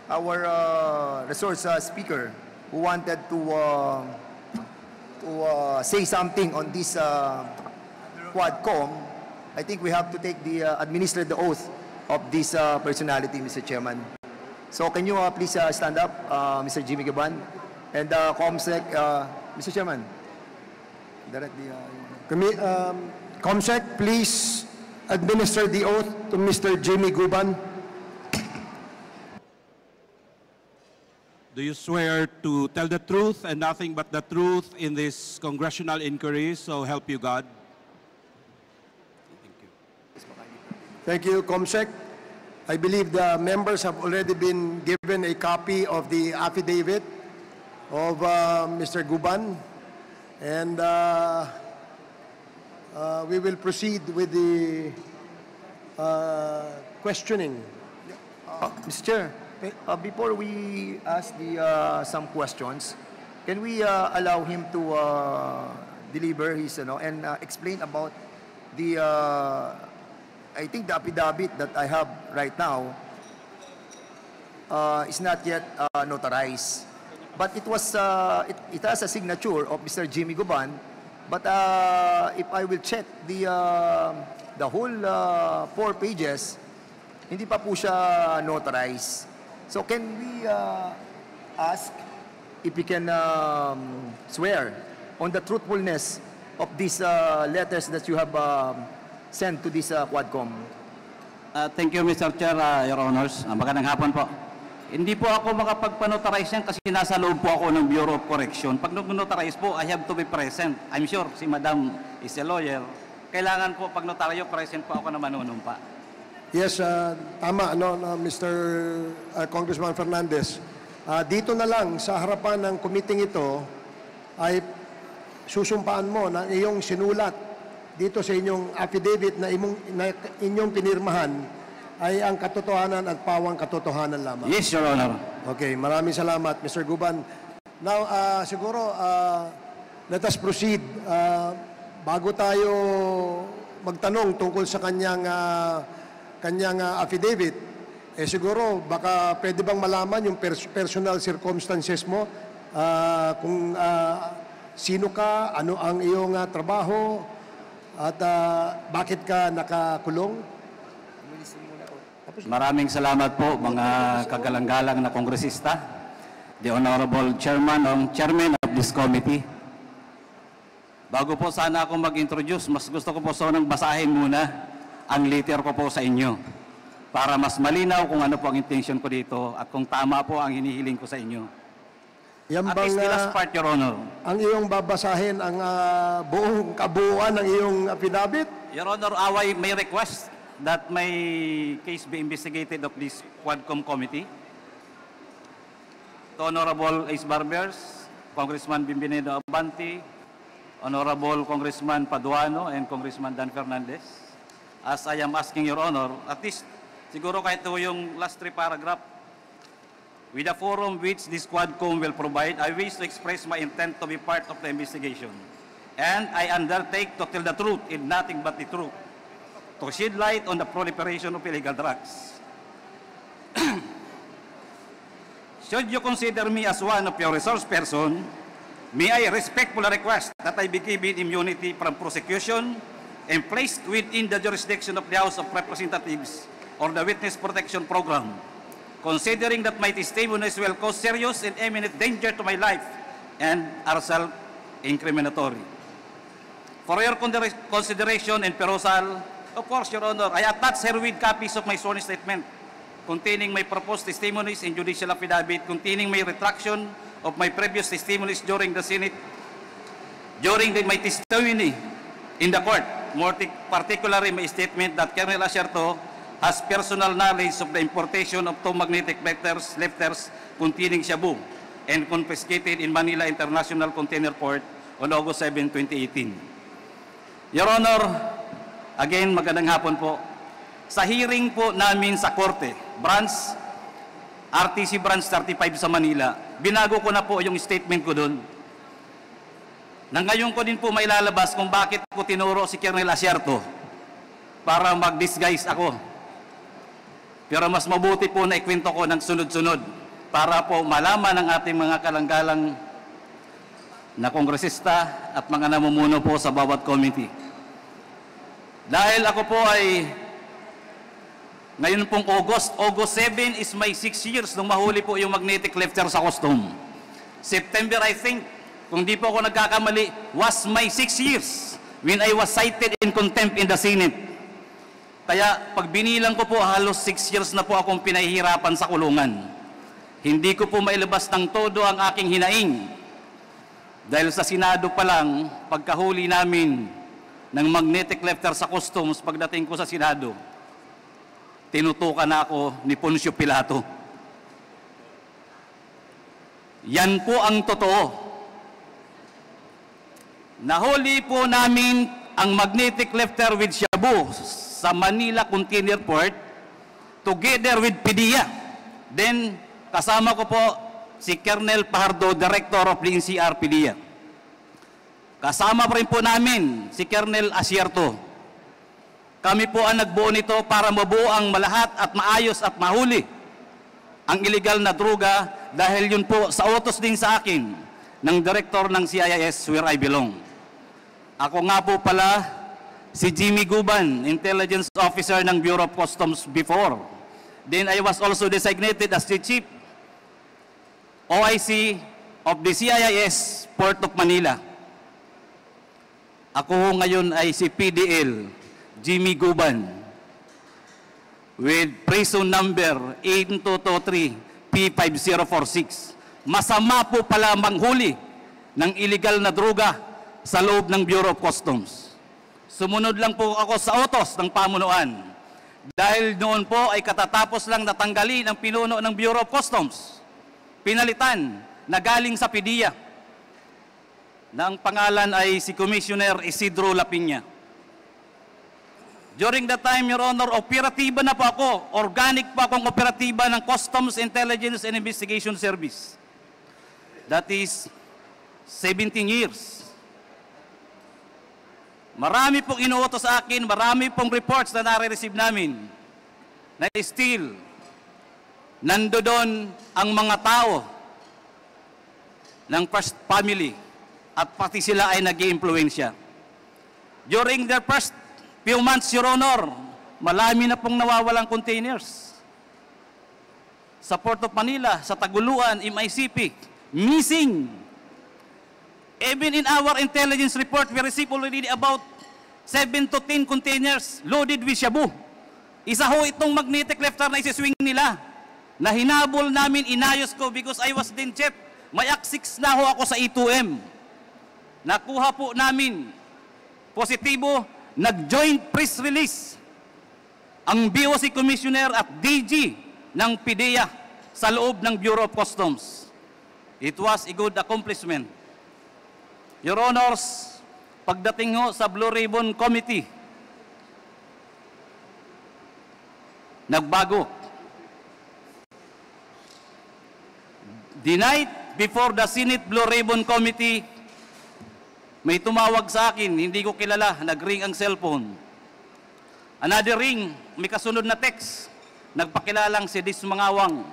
our resource speaker who wanted to say something on this Quadcom, I think we have to take administer the oath of this personality, Mr. Chairman. So can you please stand up, Mr. Jimmy Guban, and COMSEC, Mr. Chairman. COMSEC, please administer the oath to Mr. Jimmy Guban. Do you swear to tell the truth and nothing but the truth in this congressional inquiry, so help you God? Thank you. Thank you, COMSEC. I believe the members have already been given a copy of the affidavit of Mr. Guban, and we will proceed with the questioning. Mr. Chair, before we ask some questions, can we allow him to deliver his and explain about the I think the affidavit that I have right now is not yet notarized, but it was it has a signature of Mr. Jimmy Guban. But if I will check the whole 4 pages, hindi pa po siya notarized. So can we ask if we can swear on the truthfulness of these letters that you have sent to this Quadcom? Thank you, Mr. Chair, Your Honors. Magandang hapon po. Hindi po ako makapagpanotarize yan kasi nasa loob po ako ng Bureau of Correction. Pag notarize po, I have to be present. I'm sure si Madam is a lawyer. Kailangan po pag notaryo, present po ako na manunumpa. Yes, tama, Mr. Congressman Fernandez. Dito na lang sa harapan ng committee ito ay susumpaan mo na iyong sinulat dito sa inyong affidavit na inyong pinirmahan ay ang katotohanan at pawang katotohanan lamang. Yes, Your Honor. Okay, maraming salamat, Mr. Guban. Now, siguro, let us proceed. Bago tayo magtanong tungkol sa kanyang affidavit, siguro, baka pwede bang malaman yung personal circumstances mo? Kung sino ka, ano ang iyong trabaho, at bakit ka nakakulong? Maraming salamat po mga kagalang-galang na kongresista, the Honorable Chairman of this committee. Bago po sana ako mag-introduce, mas gusto ko po sanang basahin muna ang letter ko po sa inyo para mas malinaw kung ano po ang intention ko dito at kung tama po ang hinihiling ko sa inyo. Yan at least the last part, Your Honor. Ang iyong babasahin ang buong kabuuan ng iyong affidavit? Your Honor, I may request that my case be investigated of this Quadcom committee. To Honorable Ace Barbers, Congressman Bimbinado Abante, Honorable Congressman Paduano, and Congressman Dan Fernandez, as I am asking Your Honor, at least siguro kahit ito yung last 3 paragraph, with the forum which this Quadcom will provide, I wish to express my intent to be part of the investigation. And I undertake to tell the truth and nothing but the truth, to shed light on the proliferation of illegal drugs. Should you consider me as one of your resource person, may I respectfully request that I be given immunity from prosecution and placed within the jurisdiction of the House of Representatives or the Witness Protection Program, considering that my testimonies will cause serious and imminent danger to my life and are self-incriminatory. For your consideration and perusal, of course, Your Honor, I attach herewith copies of my sworn statement containing my proposed testimonies and judicial affidavit containing my retraction of my previous testimonies during the Senate, my testimony in the court, more particularly my statement that Colonel Asierto has personal knowledge of the importation of 2 magnetic lifters containing shabu and confiscated in Manila International Container Port on August 7, 2018. Your Honor, again, magandang hapon po. Sa hearing po namin sa Korte, RTC Branch 35 sa Manila, binago ko na po yung statement ko doon. Nang ngayon ko din po may lalabas kung bakit ko tinuro si Colonel Asierto para mag-disguise ako. Pero mas mabuti po na ikwento ko ng sunod-sunod para po malaman ng ating mga kalanggalang na kongresista at mga namumuno po sa bawat committee. Dahil ako po ay ngayon pong August 7 is my 6 years nung mahuli po yung magnetic lifter sa custom. September, I think, kung di po ako nagkakamali, was my 6 years when I was cited in contempt in the Senate. Kaya pag binilang ko po, halos 6 years na po akong pinahihirapan sa kulungan. Hindi ko po mailabas ng todo ang aking hinaing. Dahil sa Senado pa lang, pagkahuli namin ng magnetic lifter sa customs, pagdating ko sa Senado, tinutukan na ako ni Poncio Pilato. Yan po ang totoo. Nahuli po namin ang magnetic lifter with Shabu sa Manila Container Port together with PDEA. Then, kasama ko po si Colonel Pajardo, Director of the NCR PDEA. Kasama pa rin po namin si Colonel Asierto. Kami po ang nagbuo nito para mabuo ang malahat at maayos at mahuli ang illegal na droga dahil yun po sa utos din sa akin ng Director ng CIS where I belong. Ako nga po pala si Jimmy Guban, Intelligence Officer ng Bureau of Customs before. Then I was also designated as the Chief OIC of the CIS Port of Manila. Ako ngayon ay si PDL Jimmy Guban with prison number 8223 P5046. Masama po pala manghuli ng illegal na droga sa loob ng Bureau of Customs. Sumunod lang po ako sa utos ng pamunuan. Dahil noon po ay katatapos lang natanggalin ang pinuno ng Bureau of Customs. Pinalitan na galing sa PDEA na ang pangalan ay si Commissioner Isidro Lapiña. During that time, Your Honor, operatiba na po ako. Organic po akong operatiba ng Customs Intelligence and Investigation Service. That is 17 years. Marami pong inuutos sa akin, marami pong reports na nare-receive namin na still nandoon ang mga tao ng first family at pati sila ay nag-i-impluensya. During their first few months, Your Honor, malami na pong nawawalang containers. Sa Port of Manila, sa Taguluan, MICP, missing. Even in our intelligence report, we received already about 7 to 10 containers loaded with shabu. Isa ho itong magnetic lifter na isiswing nila. Na hinabol namin, inayos ko because I was then chief. May Act 6 na ho ako sa E2M. Nakuha po namin, positibo, nag-joint press release ang BOC Commissioner at DG ng PDEA sa loob ng Bureau of Customs. It was a good accomplishment. Your Honors, pagdating ho sa Blue Ribbon Committee, nagbago. The night before the Senate Blue Ribbon Committee, may tumawag sa akin, hindi ko kilala, nag-ring ang cellphone. Another ring, may kasunod na text, nagpakilalang si Dis Mangawang.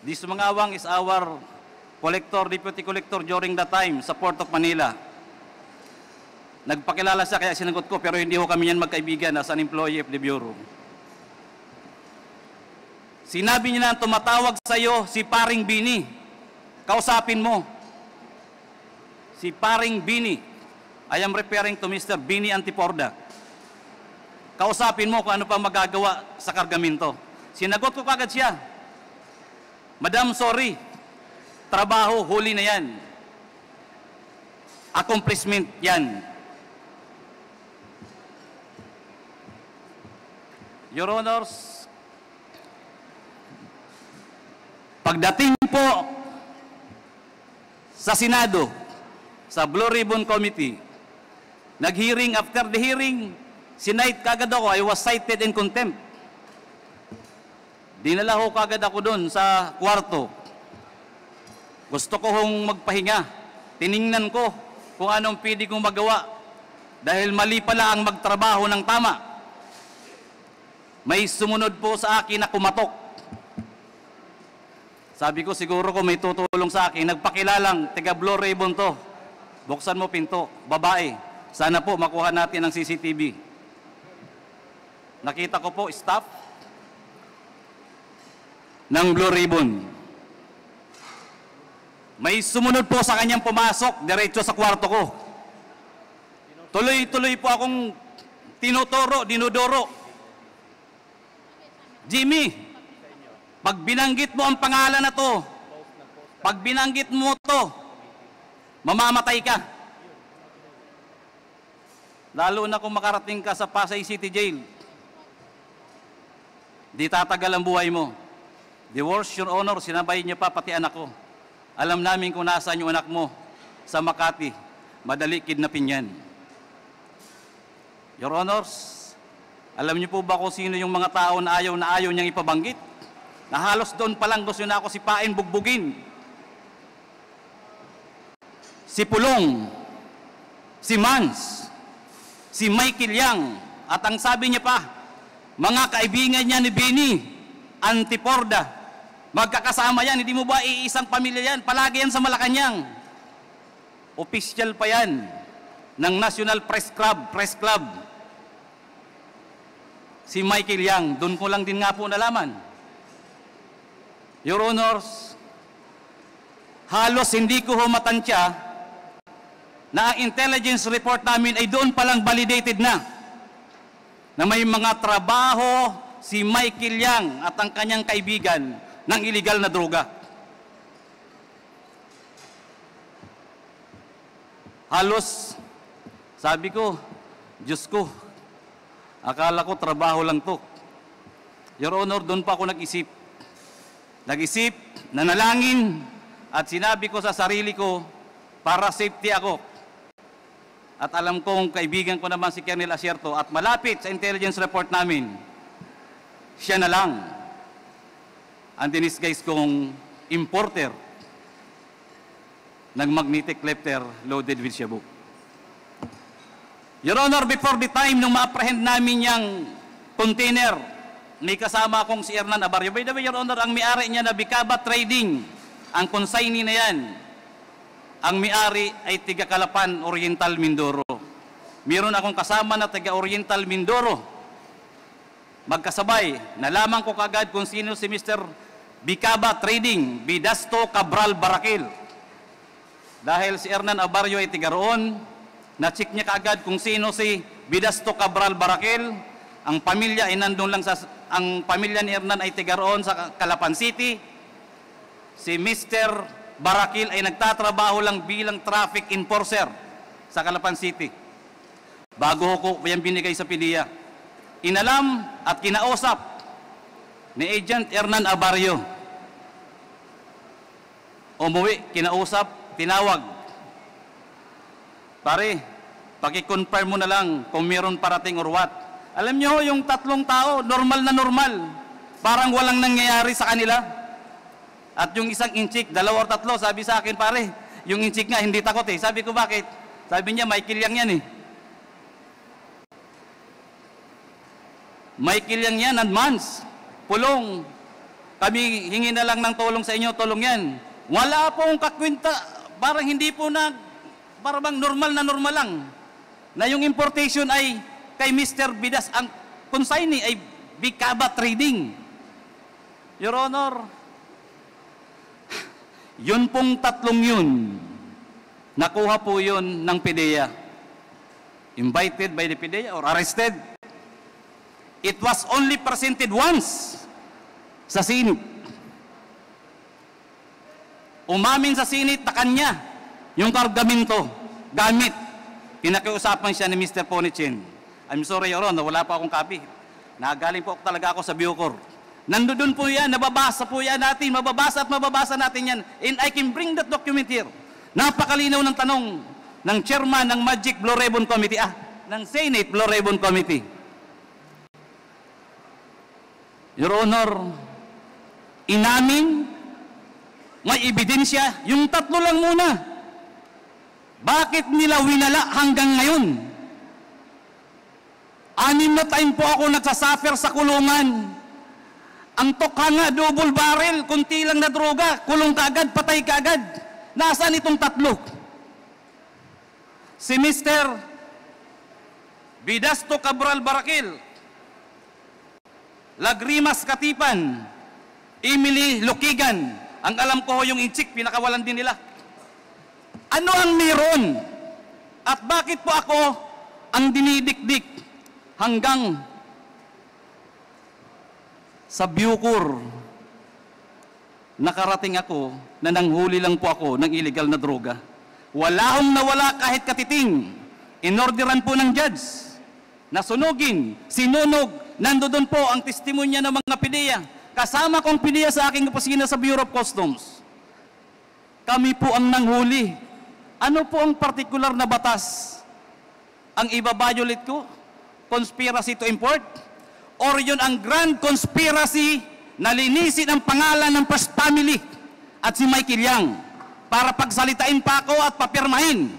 Dis Mangawang is our collector, deputy collector during that time sa Port of Manila. Nagpakilala siya kaya sinagot ko, pero hindi ho kami yan magkaibigan as an employee of the Bureau. Sinabi niya na tumatawag sa iyo si Paring Bini. Kausapin mo. Si Paring Bini. I am referring to Mr. Bini Antiporda. Kausapin mo kung ano pa magagawa sa kargamento. Sinagot ko kagad siya. Madam, sorry. Trabaho, huli na yan. Accomplishment yan. Your Honors, pagdating po sa Senado, sa Blue Ribbon Committee, nag-hearing, after the hearing, sinight kagad ako, I was cited in contempt. Dinala ko kagad ako doon sa kwarto. Gusto ko hong magpahinga. Tiningnan ko kung anong pwede kong magawa dahil mali pala ang magtrabaho ng tama. may sumunod po sa akin na kumatok. Sabi ko, siguro kung may tutulong sa akin, nagpakilalang, taga Blue Ribbon to. Buksan mo pinto, babae. Sana po makuha natin ang CCTV. Nakita ko po, staff ng Blue Ribbon. May sumunod po sa kanyang pumasok, diretso sa kwarto ko. Tuloy-tuloy po akong dinudoro. Jimmy, pag binanggit mo ang pangalan na to, pag binanggit mo to, mamamatay ka. Lalo na kung makarating ka sa Pasay City Jail. Di tatagal ang buhay mo. The worst, Your Honor, sinabay niya pa pati anak ko. Alam namin kung nasaan yung anak mo sa Makati. Madali kidnapin yan. Your Honors, alam niyo po ba kung sino yung mga tao na ayaw niyang ipabanggit? Na halos doon pa lang gusto na ako sipain, bugbugin. Si Pulong, si Mans, si Michael Yang, at ang sabi niya pa, mga kaibigan niya ni Bini, Antiporda, magkakasama yan, hindi mo ba iisang pamilya yan? Palagi yan sa Malacanang. Official pa yan ng National Press Club. Si Michael Yang, doon ko lang din nga po nalaman. Your Honors, halos hindi ko humatansya na ang intelligence report namin ay doon palang validated na may mga trabaho si Michael Yang at ang kanyang kaibigan ng illegal na droga. Halos, sabi ko, Diyos ko, akala ko trabaho lang to. Your Honor, doon pa ako nag-isip. Nanalangin, at sinabi ko sa sarili ko, para safety ako. At alam kong kaibigan ko naman si Colonel Asierto at malapit sa intelligence report namin, siya na lang ang dinisguise kong importer ng magnetic lefter loaded with shabu. Your Honor, before the time nung ma-apprehend namin yung container, may kasama akong si Hernan Abarrio. By the way, Your Honor, ang may-ari niya na Bicaba Trading, ang consignee na yan, ang may-ari ay tiga Calapan, Oriental, Mindoro. Meron akong kasama na tiga Oriental, Mindoro. Magkasabay, nalaman ko kagad kung sino si Mr. Bicaba Trading, Bidasto Cabral Barakil. Dahil si Hernan Abarrio ay tiga roon, na-check niya kagad kung sino si Bidasto Cabral Barakil. Ang pamilya ay nandun lang ang pamilya ni Hernan ay tiga roon sa Calapan City. Si Mr. Barakil ay nagtatrabaho lang bilang traffic enforcer sa Calapan City. Bago ko yan binigay sa PDEA. Inalam at kinausap ni Agent Hernan Abarrio. Umuwi, kinausap, tinawag. Pare, paki-confirm mo na lang kung meron parating or what. Alam nyo, yung tatlong tao, normal na normal. Parang walang nangyayari sa kanila. At yung isang inchik, 2 or 3, sabi sa akin, pare, yung inchik nga, hindi takot eh. Sabi ko, bakit? Sabi niya, Michael Yang yan eh. Michael Yang yan, and Mans, Pulong. Kami hingi na lang ng tulong sa inyo, tulong yan. Wala pong kakwinta, parang hindi po parang bang normal na normal lang. Na yung importation ay kay Mr. Bidas, ang consignee ay Bicaba Trading. Your Honor, yun pong tatlong yun, nakuha po yun ng PDEA. Invited by the PDEA or arrested. It was only presented once sa Senate. Umamin sa Senate na kanya yung kargamento, gamit. Pinakiusapan siya ni Mr. Ponichin. I'm sorry, Your Honor, wala pa akong copy. Nagaling po talaga ako sa Bucor. Nandoon po yan, nababasa po yan natin, mababasa at mababasa natin yan. And I can bring that document here. Napakalinaw ng tanong ng chairman ng Magic Blue Ribbon Committee, ng Senate Blue Ribbon Committee. Your Honor, inamin, may ebidensya, yung tatlo lang muna. Bakit nila winala hanggang ngayon? 6 na time po ako nagsasuffer sa kulungan. Ang tokha nga, double barrel, kunti lang na droga, kulong kaagad, patay kaagad. Nasaan itong tatlo? Si Mr. Vidasto Cabral Barakil, Lagrimas Katipan, Emily Lukigan, ang alam ko yung inchik, pinakawalan din nila. Ano ang meron? At bakit po ako ang dinidikdik hanggang sa Bucor? Nakarating ako na nanghuli lang po ako ng illegal na droga. Wala akong nawala kahit katiting. Inorderan po ng judge na sunugin, sinunog. Nandoon po ang testimonya ng mga PIDEA. Kasama kong PIDEA sa aking opisina sa Bureau of Customs. Kami po ang nanghuli. Ano po ang particular na batas ang iba-violate ko? Conspiracy to import? Or yun ang grand conspiracy na linisin ang pangalan ng First Family at si Michael Yang para pagsalitain pa ako at papirmahin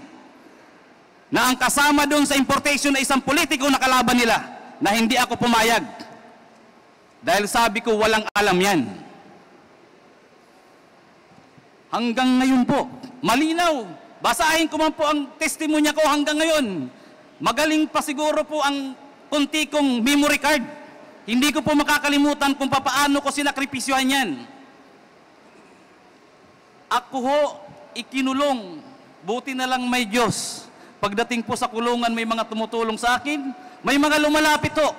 na ang kasama doon sa importation na isang politiko na kalaban nila na hindi ako pumayag. Dahil sabi ko walang alam yan. Hanggang ngayon po, malinaw. Basahin ko man po ang testimonya ko hanggang ngayon. Magaling pa siguro po ang kunti kong memory card. Hindi ko po makakalimutan kung papaano ko sinakripisyohan yan. Ako ho, ikinulong. Buti na lang may Diyos. Pagdating po sa kulungan, may mga tumutulong sa akin. May mga lumalapit ho.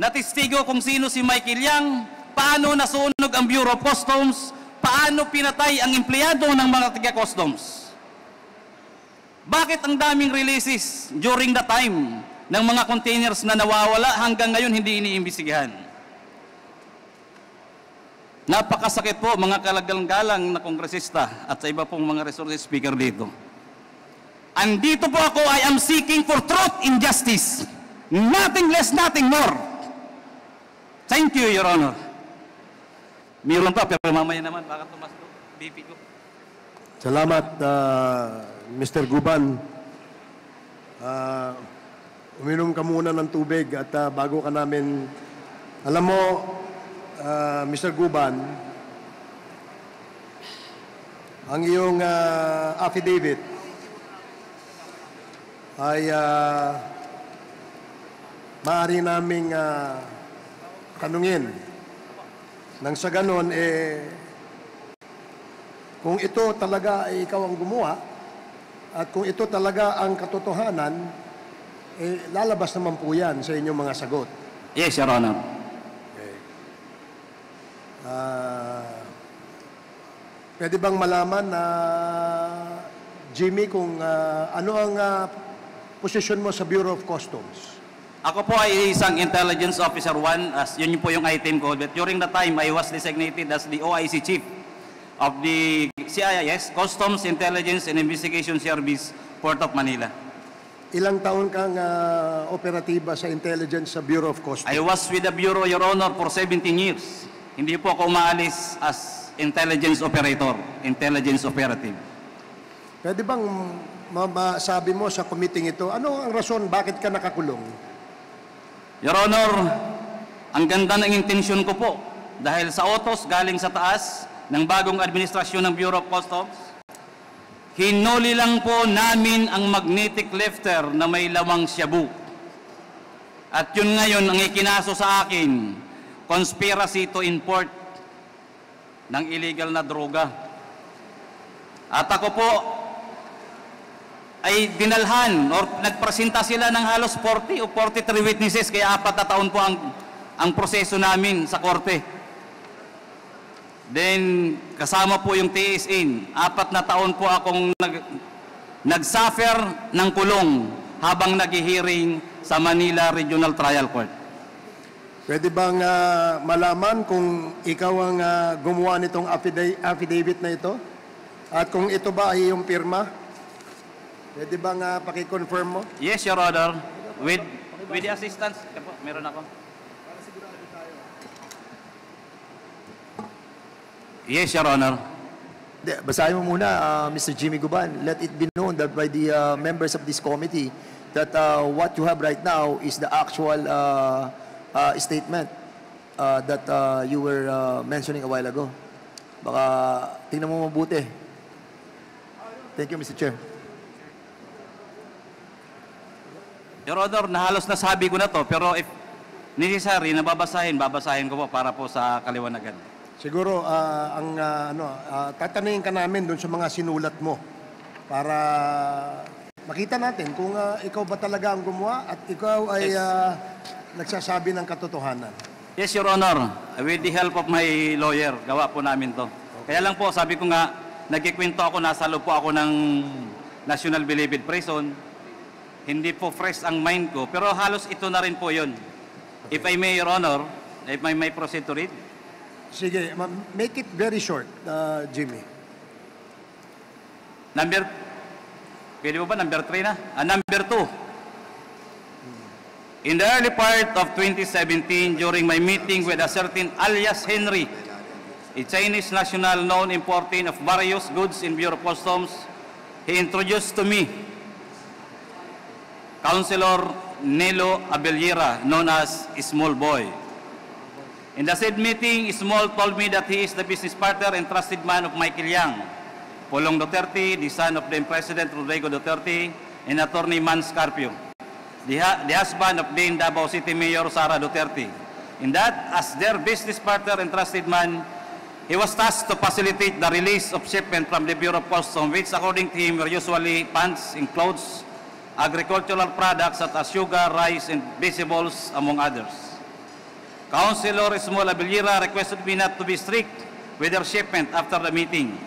Natestigo kung sino si Michael Yang, paano nasunog ang Bureau of Customs, paano pinatay ang empleyado ng mga taga-customs. Bakit ang daming releases during the time ng mga containers na nawawala hanggang ngayon hindi iniimbestigahan? Napakasakit po mga kalagalang-galang na kongresista at sa iba pong mga resources speaker dito. Andito po ako, I am seeking for truth and justice. Nothing less, nothing more. Thank you, Your Honor. Mayroon pa, pero mamaya naman, baka tumas to, BP ko. Salamat, Mr. Guban. Uminom ka muna ng tubig at bago ka namin... Alam mo, Mr. Guban, ang iyong affidavit ay maaari naming tanungin. Nang sa ganon, kung ito talaga ay ikaw ang gumawa at kung ito talaga ang katotohanan, lalabas naman po yan sa inyong mga sagot. Yes, Your Honor. Okay. Pwede bang malaman na Jimmy kung ano ang posisyon mo sa Bureau of Customs? Ako po ay isang Intelligence Officer 1, as yun po yung item ko. But during the time, I was designated as the OIC Chief of the CIS, Customs Intelligence and Investigation Service, Port of Manila. Ilang taon kang operatiba sa intelligence sa Bureau of Customs? I was with the Bureau, Your Honor, for 17 years. Hindi po ako umaalis as intelligence operator, intelligence operative. Pwede bang masabi mo sa committee ito, ano ang rason bakit ka nakakulong? Your Honor, ang ganda ng intensyon ko po dahil sa utos galing sa taas ng bagong administrasyon ng Bureau of Customs, hinuli lang po namin ang magnetic lifter na may lawang shabu. At yun ngayon ang ikinaso sa akin, conspiracy to import ng illegal na droga. At ako po ay dinalhan or nagpresenta sila ng halos 40 o 43 witnesses, kaya 4 na taon po ang proseso namin sa korte. Then kasama po yung TSN, 4 na taon po akong nagsuffer ng kulong habang nag-hearing sa Manila Regional Trial Court. Pwede bang malaman kung ikaw ang gumawa nitong affidavit na ito? At kung ito ba ay iyong pirma? Pwede bang paki-confirm mo? Yes, Your Honor. With the assistance, meron ako. Yes, Your Honor. Basahin mo muna, Mr. Jimmy Guban. Let it be known that by the members of this committee that what you have right now is the actual statement that you were mentioning a while ago. Baka tingnan mo mabuti. Thank you, Mr. Chair. Your Honor, halos nasabi ko na to, pero if necessary na babasahin ko po para po sa kaliwanagan. Siguro, tatanungin ka namin doon sa mga sinulat mo para makita natin kung ikaw ba talaga ang gumawa at ikaw ay nagsasabi ng katotohanan. Yes, Your Honor. With the help of my lawyer, gawa po namin to. Kaya lang po, sabi ko nga, nagkikwento ako, nasa loob po ako ng National Bilibid Prison. Hindi po fresh ang mind ko, pero halos ito na rin po yun. If I may, Your Honor, if I may proceed to read. Sige, make it very short, Jimmy. Pwede mo ba number 3 na? Number 2. In the early part of 2017, during my meeting with a certain alias Henry, a Chinese national known importing of various goods in Bureau of Customs, he introduced to me Councilor Nelo Abellera, known as Small Boy. In the said meeting, Small told me that he is the business partner and trusted man of Michael Yang, Pulong Duterte, the son of then President Rodrigo Duterte, and Attorney Mans Carpio, the husband of then Davao City Mayor Sara Duterte. In that, as their business partner and trusted man, he was tasked to facilitate the release of shipment from the Bureau of Customs, which according to him were usually pants and clothes, agricultural products such as sugar, rice, and vegetables, among others. Councilor Small Abellera requested me not to be strict with their shipment after the meeting.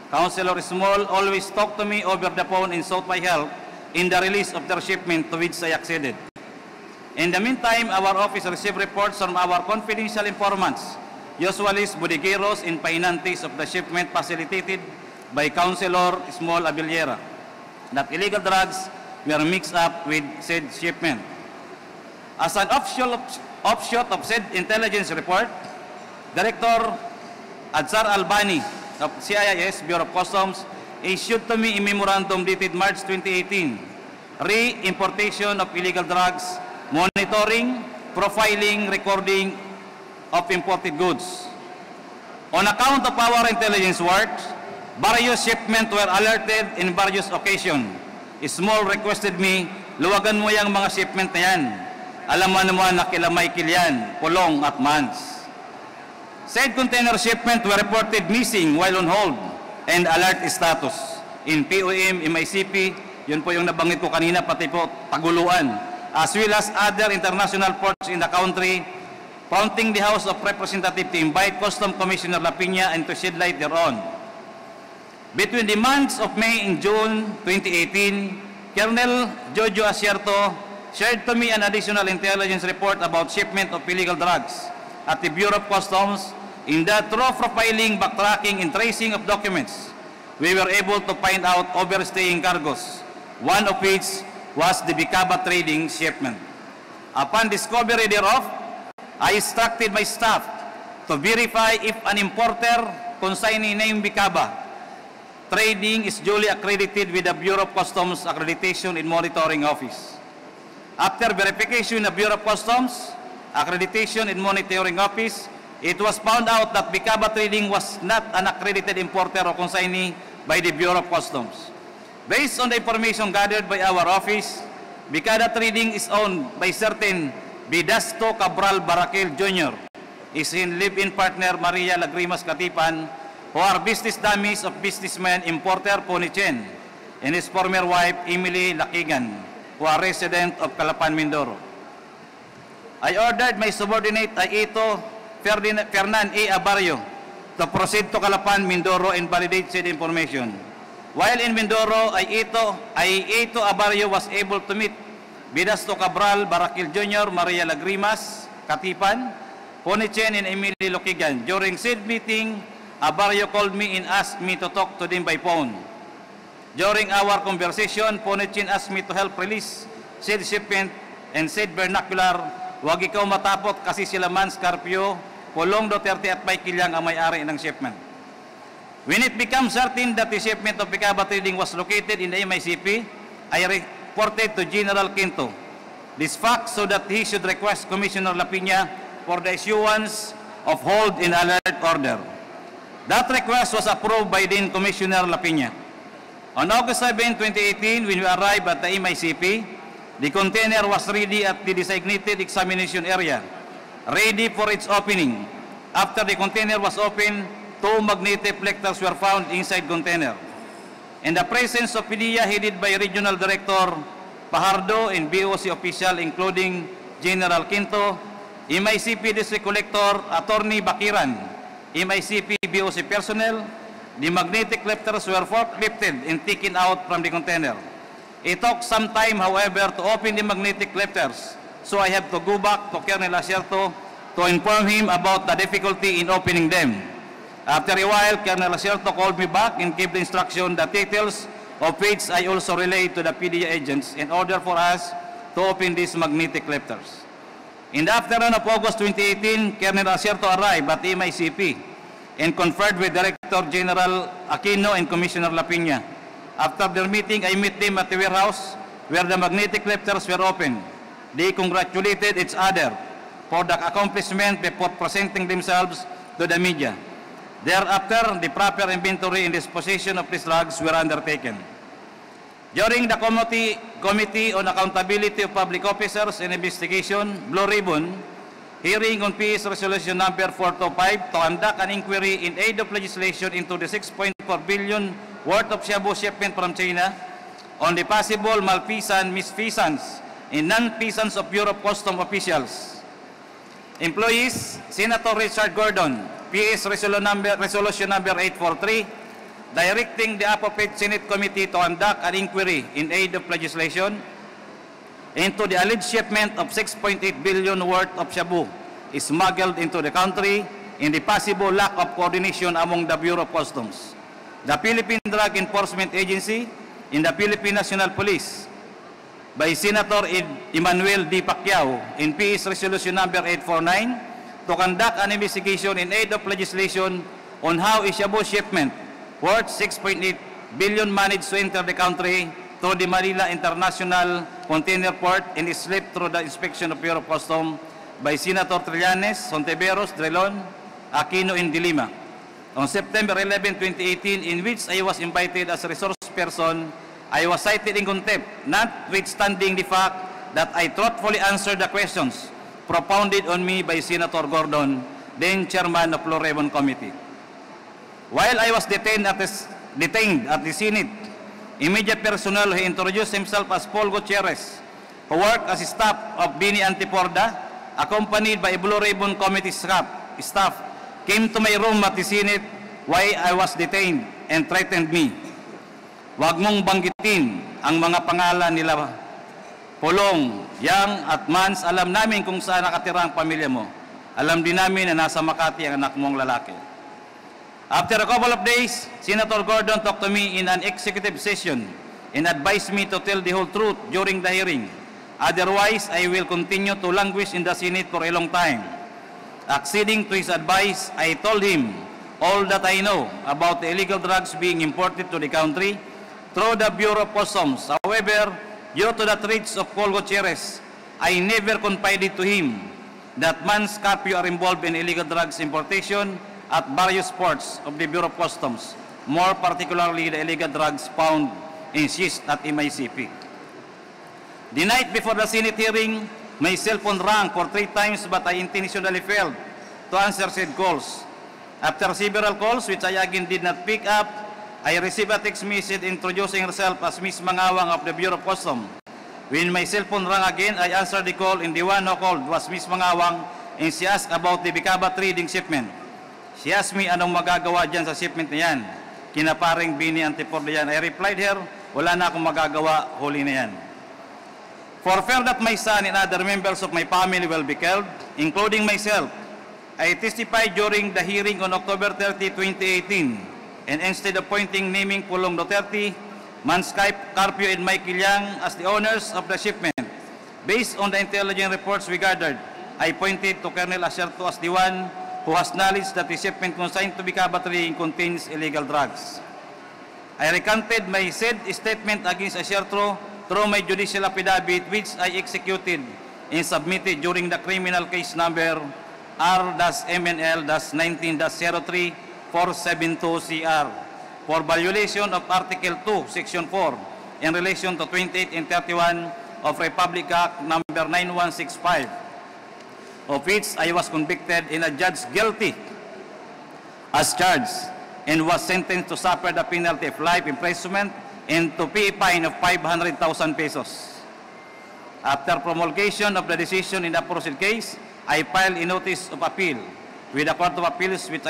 Councilor Small always talked to me over the phone and sought my help in the release of their shipment, to which I acceded. In the meantime, our office received reports from our confidential informants, usually bodegueros and painantes of the shipment facilitated by Councilor Small Abellera, that illegal drugs were mixed up with said shipment. As an offshoot of said intelligence report, Director Adzar Albani of CIS Bureau of Customs issued to me a memorandum dated March 2018, re-importation of illegal drugs, monitoring, profiling, recording of imported goods. On account of our intelligence work, various shipments were alerted in various occasions. Small requested me, luwagan mo yung mga shipment na yan. Alam mo naman na kila Michael yan, Pulong at Mans. Said container shipment were reported missing while on hold and alert status in POM, MICP, yun po yung nabanggit ko kanina, pati po Taguluan, as well as other international ports in the country, prompting the House of Representatives to invite Customs Commissioner Lapina and to shed light thereon. Between the months of May and June 2018, Colonel Jojo Asierto shared to me an additional intelligence report about shipment of illegal drugs at the Bureau of Customs. In that through profiling, backtracking, and tracing of documents, we were able to find out overstaying cargoes, one of which was the Bicaba trading shipment. Upon discovery thereof, I instructed my staff to verify if an importer consigning name Bicaba trading is duly accredited with the Bureau of Customs Accreditation and Monitoring Office. After verification of Bureau of Customs Accreditation and Monitoring Office, it was found out that Bicaba Trading was not an accredited importer or consignee by the Bureau of Customs. Based on the information gathered by our office, Bicaba Trading is owned by certain Bidasto Cabral Baraquel Jr., his live-in partner Maria Lagrimas Katipan, who are business dummies of businessman importer Pony Chen, and his former wife Emily Lakigan, who are resident of Calapan, Mindoro. I ordered my subordinate Aito Fernan A. Abarrio to proceed to Calapan, Mindoro and validate said information. While in Mindoro, Aito Abarrio was able to meet Bidasto Cabral Baraquel Jr., Maria Lagrimas Katipan, Pony Chen, and Emily Lokigan. During said meeting, Abarrio called me and asked me to talk to them by phone. During our conversation, Pony Chen asked me to help release said shipment and said vernacular, "Wag ikaw matapot kasi sila Mans Carpio, Pulong Duterte at Michael Yang ang may-ari ng shipment." When it becomes certain that the shipment of Bicaba Trading was located in the MICP, reported to General Quinto. This fact so that he should request Commissioner Lapina for the issuance of hold in alert order. That request was approved by then Commissioner Lapina. On August 7, 2018, when we arrived at the MICP, the container was ready at the designated examination area, ready for its opening. After the container was opened, 2 magnetic reflectors were found inside container. In the presence of PDEA headed by Regional Director Pajardo and BOC official including General Quinto, MICP District Collector Attorney Bakiran, MICP BOC personnel, the magnetic reflectors were forklifted and taken out from the container. It took some time, however, to open the magnetic reflectors, so I have to go back to Colonel Acierto to inform him about the difficulty in opening them. After a while, Colonel Acierto called me back and gave the instruction that details of which I also relayed to the PDEA agents in order for us to open these magnetic reflectors. In the afternoon of August 2018, Colonel Acierto arrived at MICP and conferred with Director General Aquino and Commissioner Lapina. After their meeting, I met them at the warehouse where the magnetic reflectors were opened. They congratulated each other for the accomplishment before presenting themselves to the media. Thereafter, the proper inventory and disposition of these drugs were undertaken. During the Committee on Accountability of Public Officers and Investigation, Blue Ribbon, hearing on PS Resolution Number 425 to conduct an inquiry in aid of legislation into the 6.4 billion worth of shabu shipment from China on the possible malfeasance, misfeasance, and non-feasance of Bureau of Customs officials. Employees, Senator Richard Gordon, PS Resolution Number 843, directing the appropriate Senate Committee to conduct an inquiry in aid of legislation into the alleged shipment of 6.8 billion worth of shabu smuggled into the country and the possible lack of coordination among the Bureau of Customs, the Philippine Drug Enforcement Agency, and the Philippine National Police by Senator Emmanuel D. Pacquiao in PS Resolution Number 849 to conduct an investigation in aid of legislation on how a shabu shipment worth 6.8 billion managed to enter the country through the Manila International Container Port and is slipped through the inspection of Bureau of Customs by Senator Trillanes, Sontiveros, Drilon, Aquino, and De Lima on September 11, 2018, in which I was invited as a resource person. I was cited in contempt, notwithstanding the fact that I thoughtfully answered the questions propounded on me by Senator Gordon, then chairman of Blue Ribbon Committee. While I was detained at the Senate, immediate personnel who introduced himself as Paul Gutierrez, who worked as staff of Bini Antiporda, accompanied by a Blue Ribbon Committee staff, came to my room at the Senate while I was detained and threatened me. Huwag mong banggitin ang mga pangalan nila Pulong, Yang at Mans. Alam namin kung saan nakatira ang pamilya mo. Alam din namin na nasa Makati ang anak mong lalaki. After a couple of days, Senator Gordon talked to me in an executive session and advised me to tell the whole truth during the hearing. Otherwise, I will continue to languish in the Senate for a long time. Acceding to his advice, I told him all that I know about the illegal drugs being imported to the country through the Bureau of Customs. However, due to the threats of Paul Gutierrez, I never confided to him that Mans Carpio are involved in illegal drugs importation at various ports of the Bureau of Customs, more particularly the illegal drugs found in schist at MICP. The night before the Senate hearing, my cell phone rang for 3 times, but I intentionally failed to answer said calls. After several calls, which I again did not pick up, I received a text message introducing herself as Miss Mangawang of the Bureau of Customs. When my cell phone rang again, I answered the call, and the one who called was Miss Mangawang, and she asked about the Bicaba trading shipment. She asked me anong magagawa dyan sa shipment na yan. Kinaparing Bini Antiporda yan. I replied her, wala na akong magagawa, huli na yan. For fear that my son and other members of my family will be killed, including myself, I testified during the hearing on October 30, 2018, and instead of naming Pulong Duterte, Mans Carpio, and Michael Yang as the owners of the shipment, based on the intelligence reports we gathered, I pointed to Colonel Acierto as the one who has knowledge that the shipment consigned to Bicaba trading contains illegal drugs. I recanted my said statement against Acierto through my judicial affidavit which I executed and submitted during the criminal case number R-MNL-19-03-472 CR for violation of Article 2, Section 4 in relation to 28 and 31 of Republic Act number 9165, of which I was convicted and adjudged guilty as charged and was sentenced to suffer the penalty of life imprisonment and to pay a fine of 500,000 pesos. After promulgation of the decision in the aforesaid case, I filed a notice of appeal with the Court of Appeals which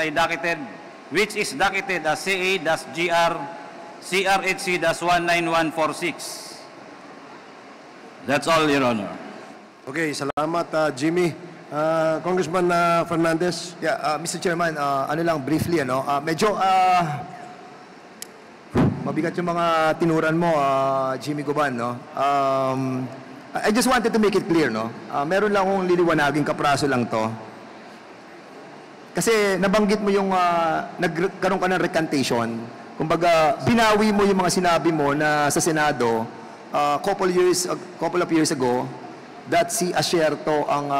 is docketed as CA-GR CRHC-19146. That's all, Your Honor. Okay, salamat Jimmy. Congressman Fernandez. Yeah, Mr. Chairman, ano lang briefly, medyo mabigat yung mga tinuran mo, Jimmy Guban, no? I just wanted to make it clear, no? Meron lang akong liliwanagin, kapraso lang to. Kasi nabanggit mo yung nagkaroon ka ng recantation. Kumbaga, binawi mo yung mga sinabi mo na sa Senado couple of years ago that si Asierto ang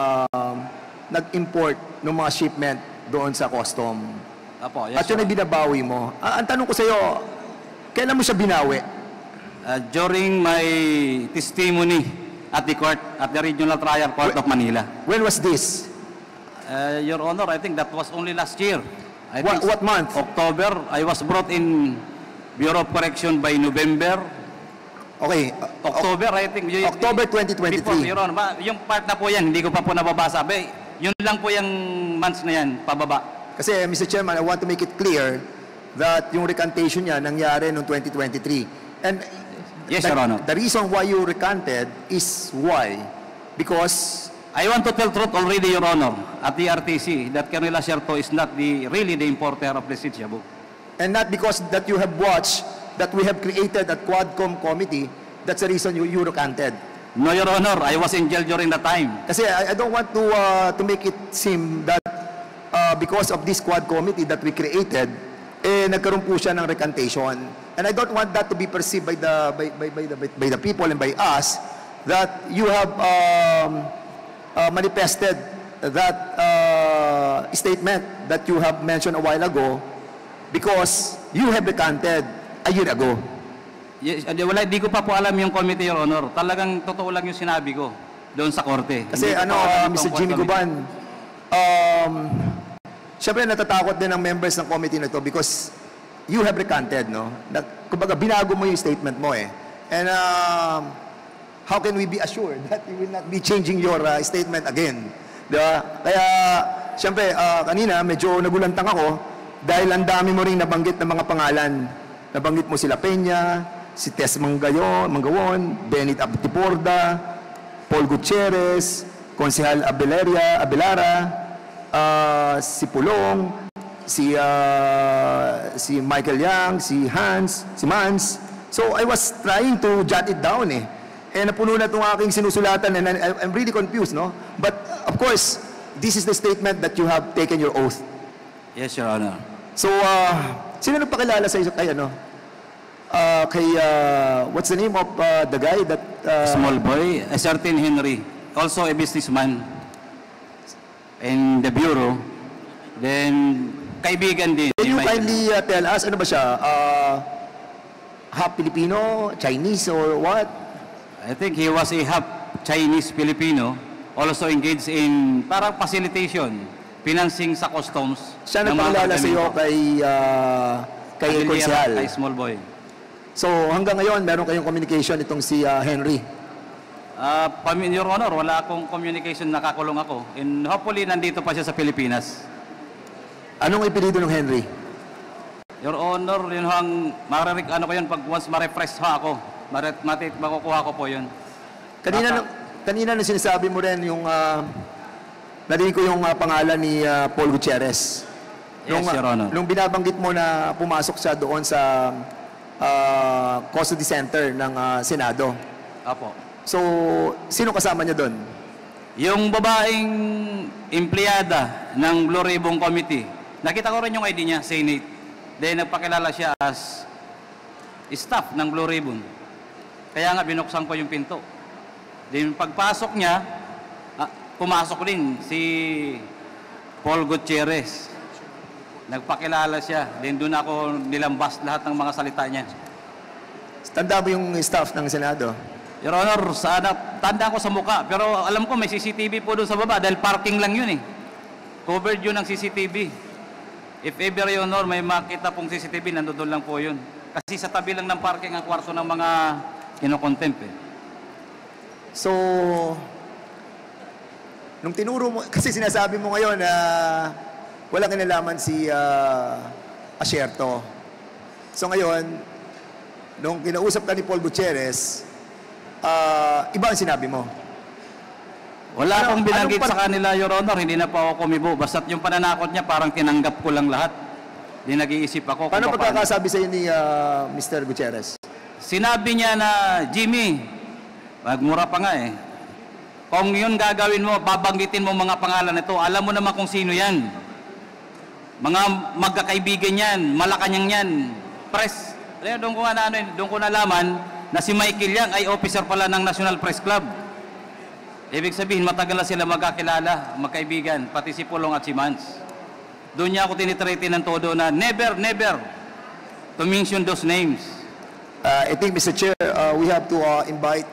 nag-import ng mga shipment doon sa custom. Apo, yes, At yun ay binabawi mo. Ang tanong ko sa iyo, kailan mo siya binawi? During my testimony at the court, at the Regional Trial Court of Manila. When was this? Your Honor, I think that was only last year. I think What month? October. I was brought in Bureau of Correction by November. Okay. October, I think. October 2023. Before, Your Honor, yung part na po yan, hindi ko pa po nababasa. Yun lang po yung months na yan, pababa. Kasi, Mr. Chairman, I want to make it clear that yung recantation niya nangyari noong 2023. And Yes, Your Honor. The reason why you recanted is why? Because I want to tell truth already, Your Honor, at the RTC, that Colonel Asierto is not really the importer of the Shabu. and not because that you have watched that we have created at Quadcom committee, that's the reason you recanted. No, Your Honor, I was in jail during that time. Kasi I don't want to make it seem that because of this Quad committee that we created, nagkaroon po siya ng recantation. And I don't want that to be perceived by the people and by us that you have manifested that statement that you have mentioned a while ago because you have recanted a year ago. Yes, di ko pa po alam yung committee, Your Honor. Talagang totoo lang yung sinabi ko doon sa korte. Kasi Mr. Jimmy Guban, syempre natatakot din ang members ng committee na to because you have recanted, no? Kumbaga, binago mo yung statement mo eh. And how can we be assured that you will not be changing your statement again? Diba? Kaya, syempre, kanina medyo nagulantang ako dahil ang dami mo rin nabanggit ng mga pangalan. Nabanggit mo sila Peña, si Tess Mangawon, Benit Abtiporda, Paul Gutierrez, Konsehal Abelara, si Pulong, si Michael Yang, si Hans, si Mans. So I was trying to jot it down eh. Napuno na itong aking sinusulatan and I'm really confused, no? But of course, this is the statement that you have taken your oath. Yes, Your Honor. So, sino nagpakilala sa iyo kay what's the name of the guy that... Small boy, a certain Henry, also a businessman in the bureau. Then, kaibigan din. Can you kindly tell us, ano ba siya? Half Filipino, Chinese, or what? I think he was a half Chinese Filipino, also engaged in parang facilitation, financing sa customs. Siya nagpakilala sa iyo kay Konsehal. Kay small boy. So hanggang ngayon, meron kayong communication itong si Henry? Your Honor, wala akong communication, nakakulong ako. And hopefully, nandito pa siya sa Pilipinas. Anong ipilido ng Henry? Your Honor, yun hang, ano ko yun, pag once ma-refresh ako, makukuha ko po yun. Kanina na sinasabi mo rin yung, narinig ko yung pangalan ni Paul Gutierrez. Yes, Your Honor. Nung binabanggit mo na pumasok siya doon sa custody center ng Senado. Apo. So, sino kasama niya doon? Yung babaeng empleyada ng Blue Ribbon Committee. Nakita ko rin yung ID niya, Senate. Then nagpakilala siya as staff ng Blue Ribbon. Kaya nga binuksan ko yung pinto. Then pagpasok niya, pumasok din si Paul Gutierrez. Nagpakilala siya. Then doon ako nilambas lahat ng mga salita niya. Tanda mo yung staff ng Senado? Your Honor, tanda ko sa muka. Pero alam ko may CCTV po doon sa baba dahil parking lang yun eh. Covered yun ng CCTV. If ever, Your Honor, may makita pong CCTV, nandun lang po yun. Kasi sa tabi lang ng parking ang kwarto ng mga kinokontempt eh. So, nung tinuro mo, kasi sinasabi mo ngayon na walang kinalaman si Asierto. So ngayon, nung kinausap ka ni Paul Gutierrez, iba ang sinabi mo. Wala akong binanggit anong sa kanila, Your Honor. Hindi na po ako kumibo. Basta't yung pananakot niya, parang tinanggap ko lang lahat. Hindi nag-iisip ako. Paano pagkakasabi sa iyo ni Mr. Gutierrez? Sinabi niya na, Jimmy, magmura pa nga eh. Kung yun gagawin mo, babanggitin mo mga pangalan nito, alam mo naman kung sino yan. Mga magkakaibigan yan, Malacanang yan, press. Doon ko nga doon ko nalaman na si Michael Yang ay officer pala ng National Press Club. Ibig sabihin, matagal na sila magkakilala, magkaibigan, pati si Pulong at si Mans. Doon niya ako tinitrete ng todo na never to mention those names. I think, Mr. Chair, we have to invite